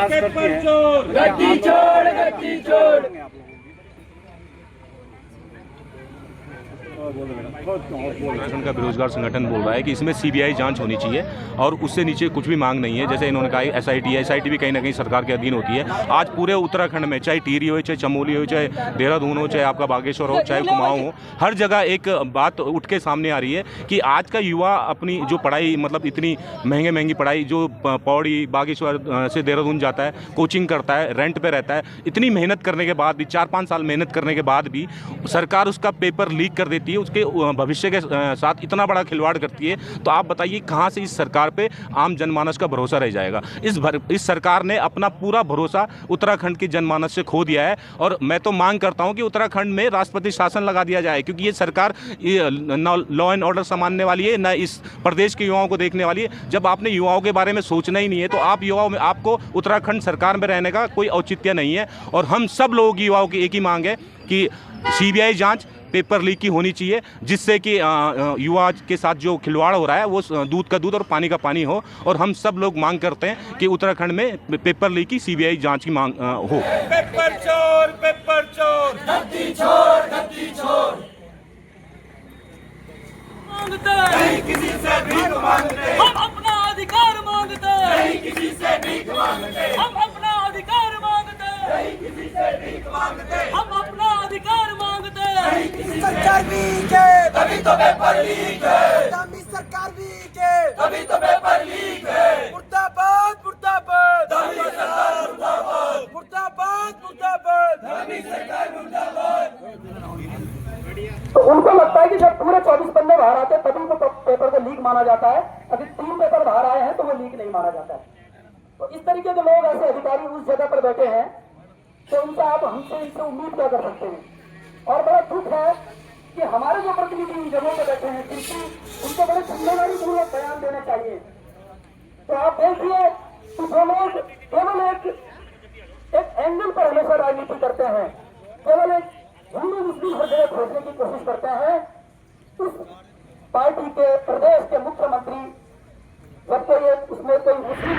Paper चोर, गद्दी चोर, गद्दी चोर। उत्तराखंड का बेरोजगार संगठन बोल रहा है कि इसमें सीबीआई जांच होनी चाहिए और उससे नीचे कुछ भी मांग नहीं है। जैसे इन्होंने कहा एसआईटी भी कहीं ना कहीं सरकार के अधीन होती है। आज पूरे उत्तराखंड में चाहे टिहरी हो, चाहे चमोली हो, चाहे देहरादून हो, चाहे आपका बागेश्वर हो, चाहे कुमाऊं हो, हर जगह एक बात उठ के सामने आ रही है कि आज का युवा अपनी जो पढ़ाई, मतलब इतनी महंगी पढ़ाई, जो पौड़ी बागेश्वर से देहरादून जाता है, कोचिंग करता है, रेंट पे रहता है, इतनी मेहनत करने के बाद भी, 4-5 साल मेहनत करने के बाद भी सरकार उसका पेपर लीक कर देती है, उसके भविष्य के साथ इतना बड़ा खिलवाड़ करती है। तो आप बताइए कहां से इस सरकार पे आम जनमानस का भरोसा रह जाएगा। इस सरकार ने अपना पूरा भरोसा उत्तराखंड की जनमानस से खो दिया है। और मैं तो मांग करता हूं कि उत्तराखंड में राष्ट्रपति शासन लगा दिया जाए, क्योंकि ये सरकार न लॉ एंड ऑर्डर संभालने वाली है, न इस प्रदेश के युवाओं को देखने वाली है। जब आपने युवाओं के बारे में सोचना ही नहीं है तो आप युवाओं में, आपको उत्तराखंड सरकार में रहने का कोई औचित्य नहीं है। और हम सब लोगों की, युवाओं की एक ही मांग है कि सीबीआई जांच, पेपर लीक की होनी चाहिए, जिससे कि युवा के साथ जो खिलवाड़ हो रहा है वो दूध का दूध और पानी का पानी हो। और हम सब लोग मांग करते हैं कि उत्तराखंड में पेपर लीक की सीबीआई जांच की मांग हो। पेपर चोर, पेपर चोर, गद्दी चोर, गद्दी चोर। मांगते नहीं किसी से भीख मांगते, हम अपना अधिकार मांगते नहीं किसी से भीख मांगते, हम अपना अधिकार मांगते नहीं किसी से भीख मांगते, हम अपना अधिकार मांगते नहीं किसी से। सरकार वीक है तभी तो पेपर लीक है, दामी सरकार वीक है तभी तो पेपर लीक है। मुर्दाबाद, मुर्दाबाद, दामी सरकार मुर्दाबाद, मुर्दाबाद, मुर्दाबाद, दामी सरकार मुर्दाबाद। तो उनको लगता है कि जब पूरे 24 बंदे बाहर आते हैं तभी तो पेपर को लीक माना जाता है, अगर 3 पेपर बाहर आए हैं तो वो लीक नहीं माना जाता है। तो इस तरीके के लोग, ऐसे अधिकारी उस जगह पर बैठे हैं, तो उनसे आप, हमसे इनसे उम्मीद क्या कर सकते हैं। और बड़ा दुख है कि हमारे जो प्रतिनिधि इन जगहों पर बैठे हैं, उनको बड़े जिम्मेदारी पूर्वक बयान देने चाहिए। तो आप देखिए कि जो लोग केवल एक एंगल पर हमेशा राजनीति करते हैं, केवल एक हिंदू मुस्लिम हर जगह खोजने की कोशिश करते हैं, उस पार्टी के प्रदेश के मुख्यमंत्री जब कोई उसमें कोई मुस्लिम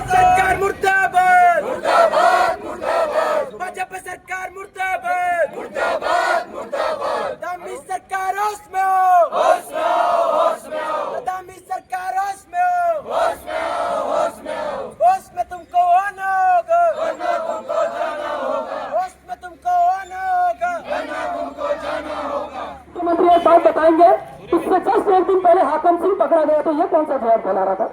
सरकार मुर्दाबाद, मुर्दाबाद, मुर्दाबाद, भाजपा सरकार मुर्दाबाद, मुर्दाबाद, मुर्दाबाद, दामी सरकार होश में हो, होश में हो, होश में हो, दामी सरकार होश में हो, होश में हो, होश में हो, होश में तुमको आना होगा, वरना तुमको जाना होगा, होश में तुमको आना होगा, वरना तुमको जाना होगा। मुख्यमंत्री एक बात बताएंगे, इससे जस्ट एक दिन पहले हाकम सिंह पकड़ा गया, तो ये कौन सा जवाब फैला रहा था?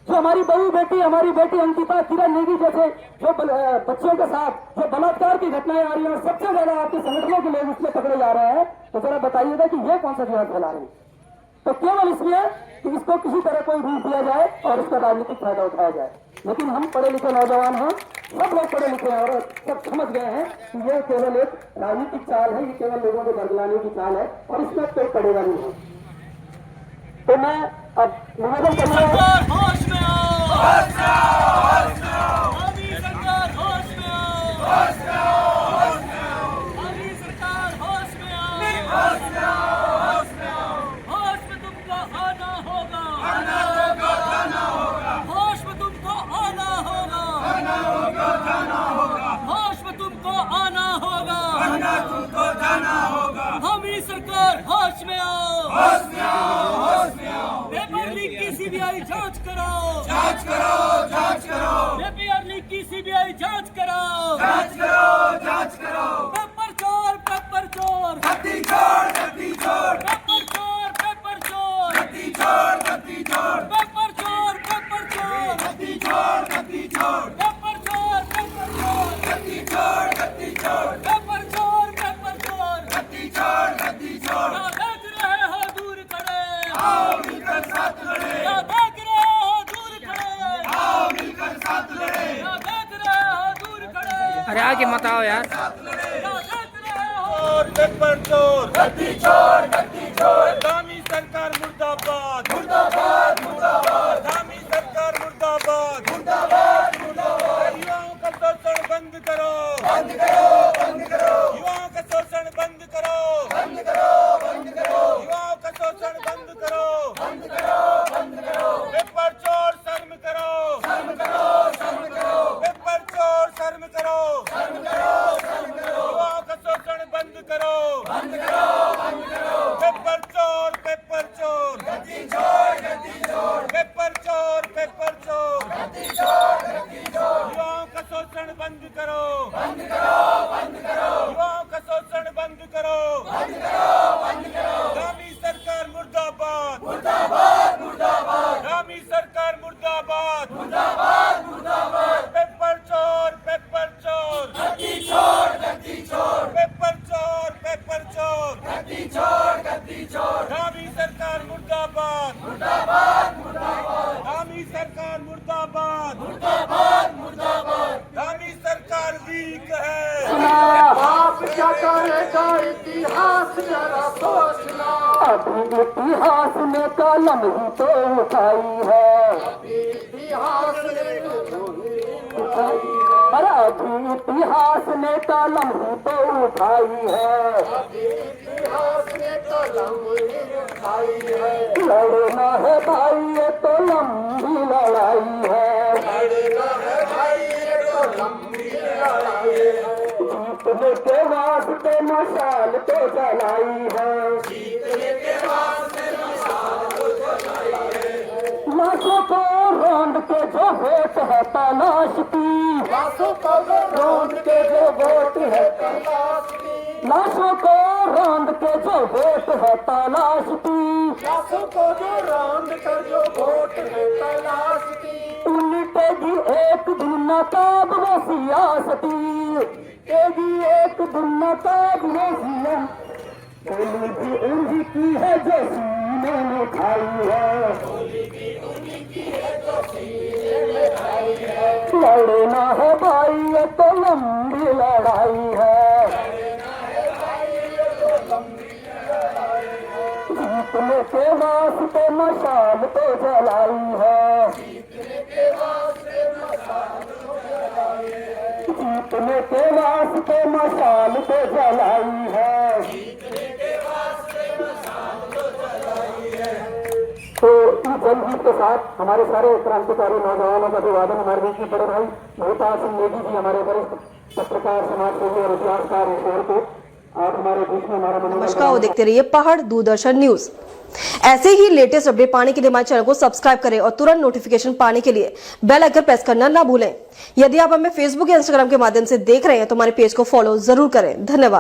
जो हमारी बहू बेटी, हमारी बेटी अंकिता, किरण नेगी जैसे जो बच्चों के साथ जो बलात्कार की घटनाएं आ रही हैं, सबसे ज्यादा आपके संगठनों के लोग उसमें पकड़े जा रहे हैं, तो जरा बताइएगा कि ये कौन सा जवाब फैला रहे हैं? तो केवल इसलिए कि इसको किसी तरह कोई रूप दिया जाए और इसका राजनीतिक फायदा उठाया जाए। लेकिन हम पढ़े लिखे नौजवान हैं, सब लोग पढ़े लिखे हैं और सब समझ गए हैं कि ये केवल एक राजनीतिक चाल है, ये केवल लोगों को बरगलाने की चाल है और इसमें कोई पड़ेगा नहीं है। तो मैं अब निवेदन करूंगा, सरकार होश में आओ, होश में आओ, होश में आओ। पेपर लीक की सीबीआई जांच करो, जांच करो, जांच करो। पेपर लीक की सीबीआई जांच करो, जांच करो, जांच करो। पेपर चोर, पेपर चोर, गद्दी चोर, गद्दी चोर, पेपर चोर, पेपर चोर, गद्दी चोर, गद्दी चोर, पेपर चोर, पेपर चोर, गद्दी चोर, गद्दी चोर, पेपर चोर, पेपर चोर, गद्दी चोर, गद्दी चोर, पेपर चोर, पेपर चोर, गद्दी चोर, गद्दी चोर। देख रहे हो दूर खड़े, आओ मिलकर साथ लड़े, देख रहे हो दूर खड़े, आओ मिलकर साथ लड़े, देख रहे हो दूर खड़े। अरे आगे मत आओ यार। पेपर चोर, गद्दी चोर, गद्दी चोर, दामी सरकार मुर्दाबाद, मुर्दाबाद, मुर्दाबाद, दामी सरकार मुर्दाबाद, मुर्दाबाद, मुर्दाबाद। युवाओं का शोषण बंद करो, बंद करो, बंद करो। युवाओं करेगा इतिहास जरा सोचना। अभी इतिहास में कलम ही तो उठाई है, इतिहास ने अरे अभी इतिहास ने कलम ही तो उठाई है। इतिहास ने कलम ही उठाई है। लड़ना है भाई ये तो लंबी लड़ाई है, लड़ना है भाई ये तो लंबी लड़ाई है। जीतने के वास्ते मशाल तो जलाई है, जीतने के वास्ते मशाल तो जलाई है। लाशों को रौंद के जो वोट है तलाश की, लाशों को रौंद के जो वोट है तलाश की। लाशों को रौंद के जो वोट है तलाश की, लाशों को जो रौंद कर जो वोट है तलाश की। उलटेगी एक दिन नकाब वो सियासती, तेगी एक दिन नकाब वो सियासती। गोली भी उन्हीं की है जो सीने में खाई है, लड़ना है भाई ये तो लंबी लड़ाई है, जीतने के वास्ते मशाल तो जलाई है, जीतने के वास्ते मशाल तो जलाई है। तो इस जल्दी के साथ हमारे सारे क्रांतिकारी नौजवानों का अभिवादन हमारे बीच में बड़े भाई भूपाल सिंह नेगी जी, हमारे वरिष्ठ पत्रकार, समाजसेवी और इतिहासकार ईश्वर को आप हमारे बीच में हमारा नमस्कार, देखते रहिए पहाड़ दूरदर्शन न्यूज। ऐसे ही लेटेस्ट अपडेट पाने के लिए हमारे चैनल को सब्सक्राइब करें और तुरंत नोटिफिकेशन पाने के लिए बेल आइकन प्रेस करना ना भूलें। यदि आप हमें फेसबुक या इंस्टाग्राम के माध्यम से देख रहे हैं तो हमारे पेज को फॉलो जरूर करें। धन्यवाद।